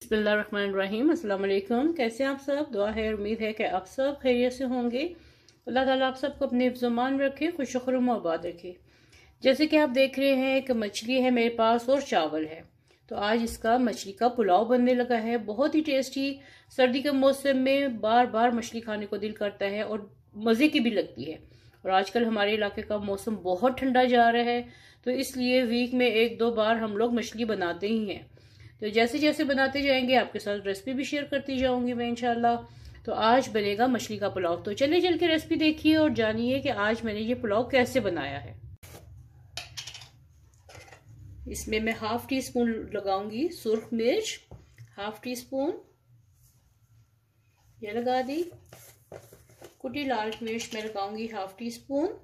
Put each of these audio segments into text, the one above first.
बिस्मिल्लाहिर्रहमानिर्रहीम। अस्सलाम वालेकुम। कैसे हैं आप सब? दुआ है, उम्मीद है कि आप सब खैरियत से होंगे। अल्लाह ताला आप सबको अपने ज़मान रखे, खुश खुर्म आबाद रखे। जैसे कि आप देख रहे हैं कि मछली है मेरे पास और चावल है, तो आज इसका मछली का पुलाव बनने लगा है। बहुत ही टेस्टी। सर्दी के मौसम में बार बार मछली खाने को दिल करता है और मज़े की भी लगती है। और आजकल हमारे इलाके का मौसम बहुत ठंडा जा रहा है, तो इसलिए वीक में एक दो बार हम लोग मछली बनाते ही हैं। तो जैसे जैसे बनाते जाएंगे आपके साथ रेसिपी भी शेयर करती जाऊंगी मैं इंशाल्लाह। तो आज बनेगा मछली का पुलाव। तो चले चल के रेसिपी देखिए और जानिए कि आज मैंने ये पुलाव कैसे बनाया है। इसमें मैं हाफ टी स्पून लगाऊंगी सुर्ख मिर्च, हाफ टी स्पून ये लगा दी। कुटी लाल मिर्च मैं लगाऊंगी हाफ टी स्पून।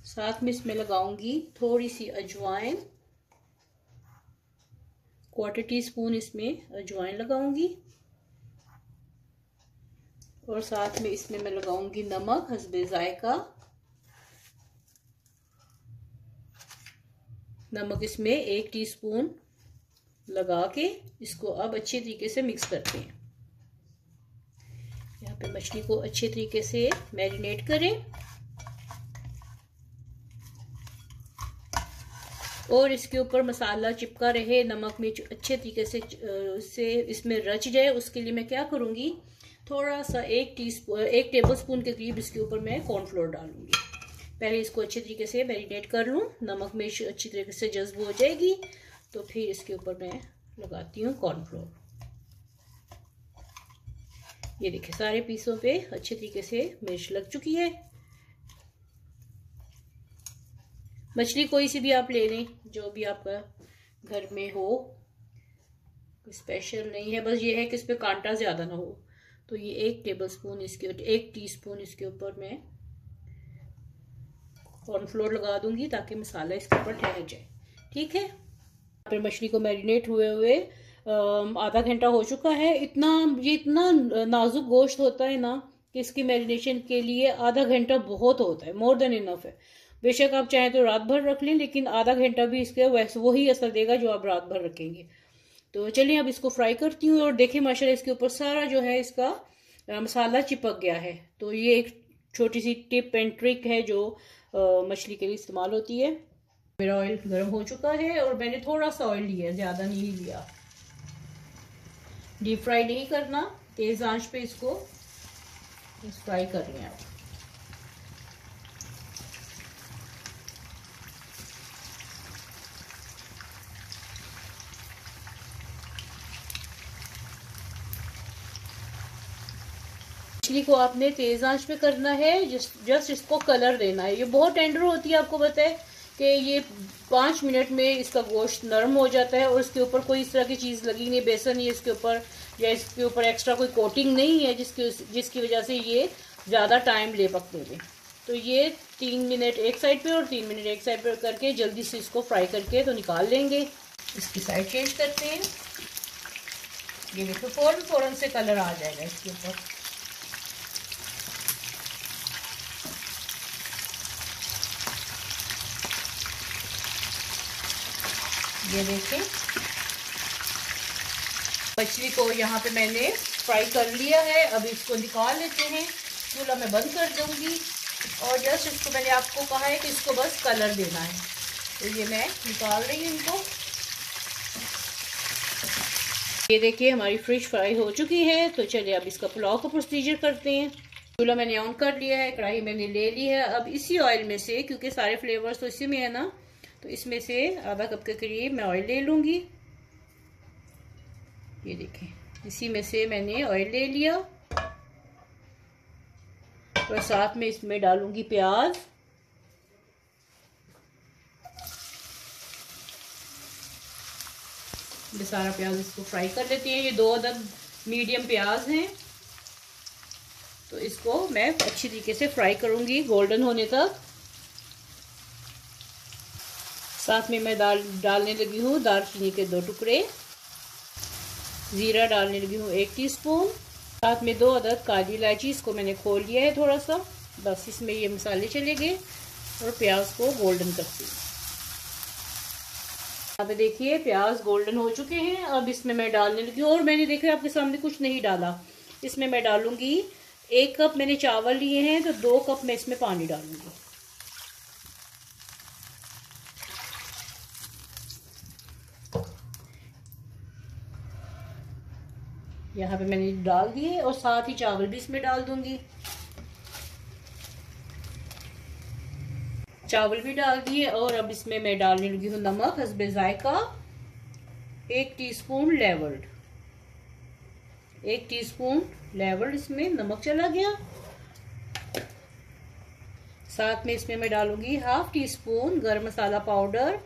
साथ में इसमें लगाऊंगी थोड़ी सी अजवाइन, क्वार्टर टी स्पून इसमें अजवाइन लगाऊंगी। और साथ में इसमें मैं लगाऊंगी नमक हस्बे जायका। नमक इसमें 1 टीस्पून लगा के इसको अब अच्छे तरीके से मिक्स करते हैं। यहाँ पे मछली को अच्छे तरीके से मैरिनेट करें और इसके ऊपर मसाला चिपका रहे, नमक मिर्च अच्छे तरीके से इसमें रच जाए। उसके लिए मैं क्या करूंगी, थोड़ा सा 1 टेबल स्पून के करीब इसके ऊपर मैं कॉर्नफ्लोर डालूंगी। पहले इसको अच्छे तरीके से मैरिनेट कर लूँ, नमक मिर्च अच्छी तरीके से जज्ब हो जाएगी तो फिर इसके ऊपर मैं लगाती हूँ कॉर्नफ्लोर। ये देखिए सारे पीसों पे अच्छे तरीके से मिर्च लग चुकी है। मछली कोई सी भी आप ले लें, जो भी आपका घर में हो, कोई स्पेशल नहीं है, बस ये है कि इस पे कांटा ज्यादा ना हो। तो ये 1 टीस्पून इसके ऊपर मैं कॉर्नफ्लोर लगा दूंगी ताकि मसाला इसके ऊपर ठहर जाए। ठीक है, फिर मछली को मैरिनेट हुए आधा घंटा हो चुका है। ये इतना नाजुक गोश्त होता है ना कि इसकी मैरिनेशन के लिए आधा घंटा बहुत होता है, मोर देन इनफ है। बेशक आप चाहें तो रात भर रख लें, लेकिन आधा घंटा भी इसके वैसे वही असर देगा जो आप रात भर रखेंगे। तो चलिए अब इसको फ्राई करती हूँ। और देखिए माशाल्लाह इसके ऊपर सारा जो है इसका मसाला चिपक गया है। तो ये एक छोटी सी टिप एंड ट्रिक है जो मछली के लिए इस्तेमाल होती है। मेरा ऑयल गर्म हो चुका है और मैंने थोड़ा सा ऑयल लिया, ज्यादा नहीं लिया। डीप फ्राई नहीं करना, तेज आंच पे इसको फ्राई कर लें आप। मछली को आपने तेज आंच पे करना है, जस्ट इसको कलर देना है। ये बहुत टेंडर होती है, आपको पता है कि ये 5 मिनट में इसका गोश्त नरम हो जाता है और इसके ऊपर कोई इस तरह की चीज़ लगी नहीं, बेसन नहीं इसके ऊपर, या इसके ऊपर एक्स्ट्रा कोई कोटिंग नहीं है जिसकी वजह से ये ज़्यादा टाइम ले पकने में। तो ये 3 मिनट एक साइड पे और 3 मिनट एक साइड पे करके जल्दी से इसको फ्राई करके तो निकाल लेंगे। इसकी साइड चेंज करते हैं। ये देखो फौरन से कलर आ जाएगा इसके ऊपर। ये देखें मछली को यहाँ पे मैंने फ्राई कर लिया है। अब इसको निकाल लेते हैं, चूल्हा मैं बंद कर दूंगी। और जस्ट इसको मैंने आपको कहा है कि इसको बस कलर देना है, तो ये मैं निकाल रही हूँ इनको। ये देखिए हमारी फिश फ्राई हो चुकी है। तो चलिए अब इसका पुलाव का प्रोसीजर करते हैं। चूल्हा मैंने ऑन कर लिया है, कढ़ाई मैंने ले ली है। अब इसी ऑयल में से, क्योंकि सारे फ्लेवर्स तो इसी में है ना, तो इसमें से आधा कप के करीब मैं ऑयल ले लूंगी। ये देखें इसी में से मैंने ऑयल ले लिया और साथ में इसमें डालूंगी प्याज। ये सारा प्याज इसको फ्राई कर लेते हैं। ये 2 अदद मीडियम प्याज हैं, तो इसको मैं अच्छी तरीके से फ्राई करूंगी गोल्डन होने तक। साथ में मैं डालने लगी हूँ दालचीनी के 2 टुकड़े, जीरा डालने लगी हूँ 1 टीस्पून। साथ में 2 अदद काली इलायची, इसको मैंने खोल लिया है थोड़ा सा। बस इसमें ये मसाले चले गए और प्याज को गोल्डन करती हूँ। यहाँ पे देखिए प्याज गोल्डन हो चुके हैं। अब इसमें मैं डालने लगी हूँ, और मैंने देखा आपके सामने कुछ नहीं डाला। इसमें मैं डालूंगी 1 कप मैंने चावल लिए हैं, तो 2 कप मैं इसमें पानी डालूंगी। यहाँ पे मैंने डाल दिए और साथ ही चावल भी इसमें डाल दूंगी। चावल भी डाल दिए और अब इसमें मैं डालने लगी हूँ नमक हस्बे जायका। 1 टीस्पून लेवल्ड, 1 टीस्पून लेवल्ड इसमें नमक चला गया। साथ में इसमें मैं डालूंगी 1/2 टीस्पून गरम मसाला पाउडर।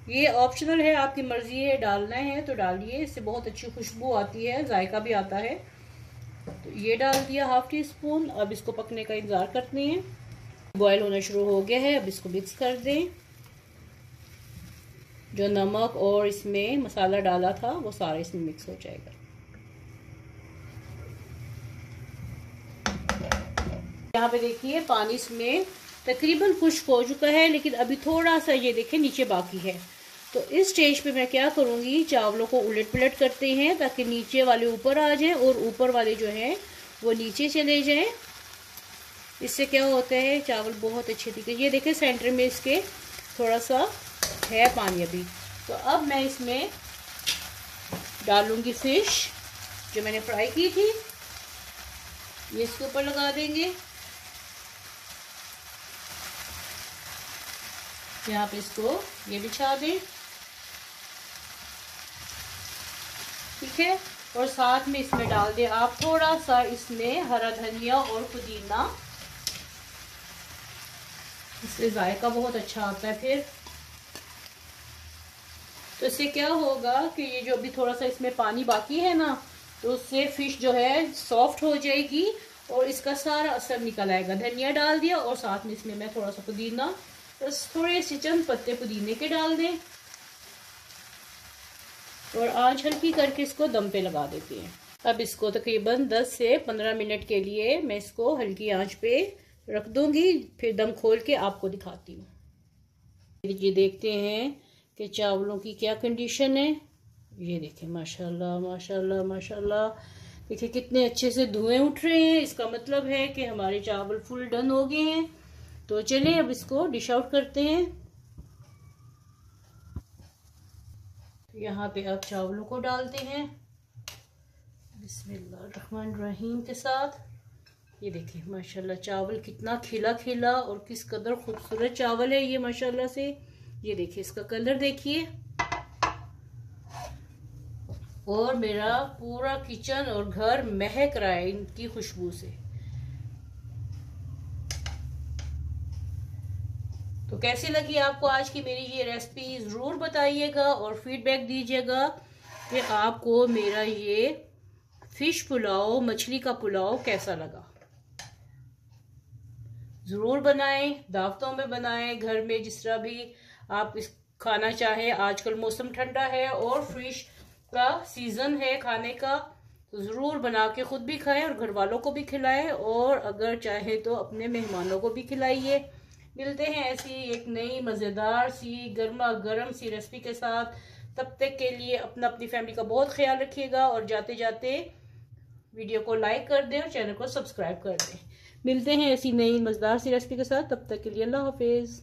ये ऑप्शनल है, आपकी मर्जी है, डालना है तो डालिए, इससे बहुत अच्छी खुशबू आती है, जायका भी आता है। तो ये डाल दिया 1/2 टीस्पून। अब इसको पकने का इंतजार करते हैं। बॉयल होना शुरू हो गया है, अब इसको मिक्स कर दें। जो नमक और इसमें मसाला डाला था वो सारा इसमें मिक्स हो जाएगा। यहाँ पे देखिए पानी इसमें तकरीबन खुश्क हो चुका है, लेकिन अभी थोड़ा सा ये देखिए नीचे बाकी है। तो इस स्टेज पे मैं क्या करूँगी, चावलों को उलट पुलट करते हैं ताकि नीचे वाले ऊपर आ जाएं और ऊपर वाले जो हैं वो नीचे चले जाएं। इससे क्या होता है, चावल बहुत अच्छे तरीके, ये देखें सेंटर में इसके थोड़ा सा है पानी अभी। तो अब मैं इसमें डालूंगी फिश जो मैंने फ्राई की थी, ये इसके ऊपर लगा देंगे। यहाँ पे इसको ये बिछा दें, ठीक है। और साथ में इसमें डाल दें आप थोड़ा सा इसमें हरा धनिया और पुदीना, इससे जायका बहुत अच्छा आता है फिर। तो इससे क्या होगा कि ये जो अभी थोड़ा सा इसमें पानी बाकी है ना, तो उससे फिश जो है सॉफ्ट हो जाएगी और इसका सारा असर निकल आएगा। धनिया डाल दिया और साथ में इसमें मैं थोड़ा सा पुदीना, बस थोड़े से चंद पत्ते पुदीने के डाल दें और आंच हल्की करके इसको दम पे लगा देते हैं। अब इसको तकरीबन 10 से 15 मिनट के लिए मैं इसको हल्की आंच पे रख दूंगी, फिर दम खोल के आपको दिखाती हूँ। ये देखते हैं कि चावलों की क्या कंडीशन है। ये देखें माशाल्लाह माशाल्लाह माशाल्लाह, देखिए कितने अच्छे से धुएं उठ रहे हैं। इसका मतलब है कि हमारे चावल फुल डन हो गए हैं। तो चलिए अब इसको डिश आउट करते हैं। यहाँ पे अब चावलों को डालते हैं बिस्मिल्लाहिर्रहमानिर्रहीम के साथ। ये देखिए माशाल्लाह चावल कितना खिला खिला और किस कदर खूबसूरत चावल है ये माशाल्लाह से। ये देखिए इसका कलर देखिए, और मेरा पूरा किचन और घर महक रहा है इनकी खुशबू से। तो कैसी लगी आपको आज की मेरी ये रेसिपी, जरूर बताइएगा और फीडबैक दीजिएगा कि आपको मेरा ये फिश पुलाव, मछली का पुलाव कैसा लगा। जरूर बनाएं, दावतों में बनाएं, घर में जिस तरह भी आप इस खाना चाहें। आजकल मौसम ठंडा है और फिश का सीजन है खाने का, तो ज़रूर बना के खुद भी खाएं और घर वालों को भी खिलाएं, और अगर चाहे तो अपने मेहमानों को भी खिलाइए। मिलते हैं ऐसी एक नई मज़ेदार सी गर्मा गर्म सी रेसिपी के साथ। तब तक के लिए अपनी फैमिली का बहुत ख्याल रखिएगा, और जाते जाते वीडियो को लाइक कर दें और चैनल को सब्सक्राइब कर दें। मिलते हैं ऐसी नई मज़ेदार सी रेसिपी के साथ, तब तक के लिए अल्लाह हाफिज़।